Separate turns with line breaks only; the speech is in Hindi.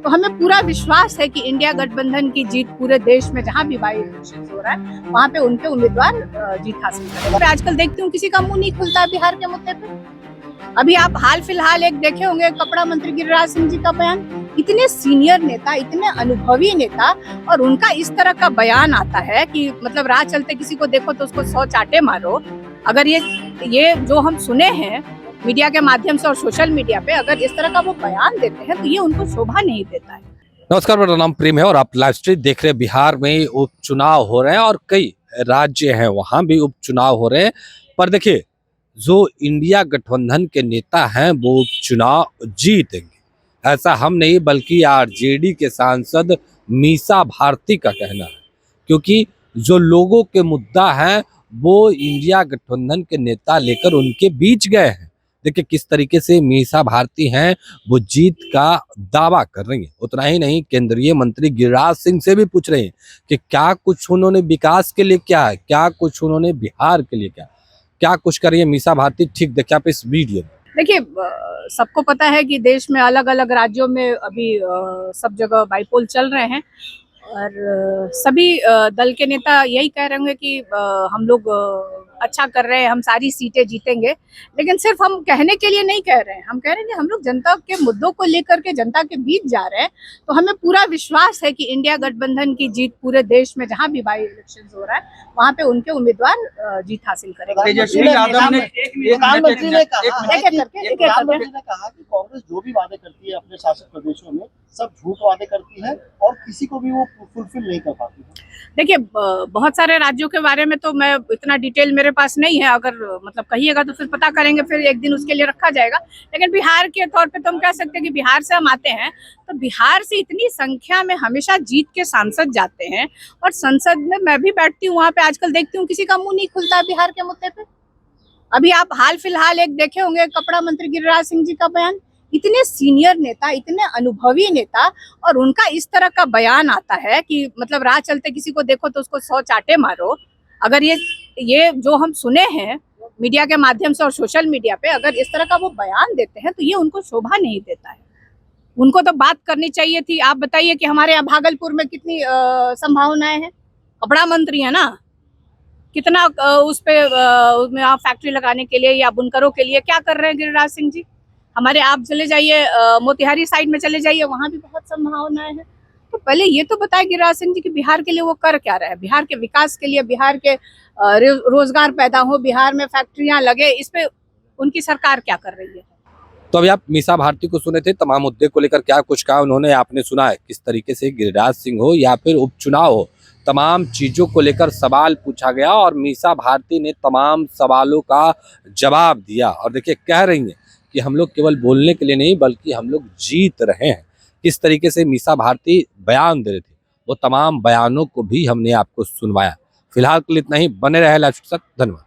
तो हमें पूरा विश्वास है कि इंडिया गठबंधन की जीत पूरे देश में जहां भी बाई इलेक्शन हो रहा है वहां पे उनके उम्मीदवार जीत हासिल करेंगे। आजकल देखती हूँ किसी का मुंह नहीं खुलता बिहार के मुद्दे पे। अभी आप हाल फिलहाल एक देखे होंगे कपड़ा मंत्री गिरिराज सिंह जी का बयान। इतने सीनियर नेता, इतने अनुभवी नेता, और उनका इस तरह का बयान आता है कि मतलब राह चलते किसी को देखो तो उसको 100 चाटे मारो। अगर ये जो हम सुने हैं मीडिया के माध्यम से और सोशल मीडिया पे, अगर इस तरह का वो बयान देते हैं तो ये उनको शोभा नहीं देता है।
नमस्कार, मेरा नाम प्रेम है और आप लाइव स्ट्रीम देख रहे हैं। बिहार में उपचुनाव हो रहे हैं और कई राज्य हैं वहां भी उपचुनाव हो रहे हैं, पर देखिए जो इंडिया गठबंधन के नेता हैं वो उपचुनाव जीतेंगे ऐसा हम नहीं बल्कि आरजेडी के सांसद मीसा भारती का कहना है, क्योंकि जो लोगों के मुद्दा है वो इंडिया गठबंधन के नेता लेकर उनके बीच गए हैं। देखिए किस तरीके से मीसा भारती हैं वो जीत का दावा कर रही हैं। उतना ही नहीं, केंद्रीय मंत्री गिरिराज सिंह से भी पूछ रहे हैं कि क्या कुछ उन्होंने विकास के लिए क्या है, क्या कुछ उन्होंने बिहार के लिए क्या कुछ कर रही है मीसा भारती। ठीक देखिए आप इस वीडियो में।
देखिए, सबको पता है कि देश में अलग अलग राज्यों में अभी सब जगह बाईपोल चल रहे हैं और सभी दल के नेता यही कह रहे होंगे कि हम लोग अच्छा कर रहे हैं, हम सारी सीटें जीतेंगे। लेकिन सिर्फ हम कहने के लिए नहीं कह रहे हैं, हम कह रहे हैं कि हम लोग जनता के मुद्दों को लेकर के जनता के बीच जा रहे हैं। तो हमें पूरा विश्वास है कि इंडिया गठबंधन की जीत पूरे देश में जहां भी बाई इलेक्शन हो रहा है वहां पे उनके उम्मीदवार जीत हासिल करेंगे।
तेजस्वी यादव ने
प्रधानमंत्री ने कहा
कि कांग्रेस जो भी वादे करती है अपने शासित प्रदेशों में सब झूठ वादे करती है और किसी को भी वो फुलफिल नहीं कर पाती है।
देखिए, बहुत सारे राज्यों के बारे में तो मैं इतना डिटेल मेरे पास नहीं है, अगर मतलब कहिएगा तो फिर पता करेंगे, फिर एक दिन उसके लिए रखा जाएगा। लेकिन बिहार के तौर पे तो हम कह सकते हैं कि बिहार से हम आते हैं, तो बिहार से इतनी संख्या में हमेशा जीत के सांसद जाते हैं और संसद में मैं भी बैठती हूँ, वहाँ पे आजकल देखती हूँ किसी का मुंह नहीं खुलता बिहार के मुद्दे पे। अभी आप हाल फिलहाल एक देखे होंगे कपड़ा मंत्री गिरिराज सिंह जी का बयान। इतने सीनियर नेता, इतने अनुभवी नेता, और उनका इस तरह का बयान आता है कि मतलब राह चलते किसी को देखो तो उसको 100 चाटे मारो। अगर ये जो हम सुने हैं मीडिया के माध्यम से और सोशल मीडिया पे, अगर इस तरह का वो बयान देते हैं तो ये उनको शोभा नहीं देता है। उनको तो बात करनी चाहिए थी। आप बताइए कि हमारे यहाँ भागलपुर में कितनी संभावनाएं हैं, कपड़ा मंत्री है ना, कितना उस पे फैक्ट्री लगाने के लिए या बुनकरों के लिए क्या कर रहे हैं गिरिराज सिंह जी। हमारे आप चले जाइए मोतिहारी साइड में चले जाइए, वहां भी बहुत संभावनाएं हैं। तो पहले ये तो बताए गिरिराज सिंह जी कि बिहार के लिए वो कर क्या रहे हैं, बिहार के विकास के लिए, बिहार के रोजगार पैदा हो, बिहार में फैक्ट्रियां लगे, इस पे उनकी सरकार क्या कर रही है।
तो अभी आप मीसा भारती को सुने थे, तमाम मुद्दे को लेकर क्या कुछ कहा उन्होंने, आपने सुना है किस तरीके से गिरिराज सिंह हो या फिर उपचुनाव हो, तमाम चीजों को लेकर सवाल पूछा गया और मीसा भारती ने तमाम सवालों का जवाब दिया। और देखिए कह रही हैं कि हम लोग केवल बोलने के लिए नहीं बल्कि हम लोग जीत रहे हैं। किस तरीके से मीसा भारती बयान दे रहे थे वो तमाम बयानों को भी हमने आपको सुनवाया। फिलहाल के लिए इतना ही, बने रहे लाइव के साथ। धन्यवाद।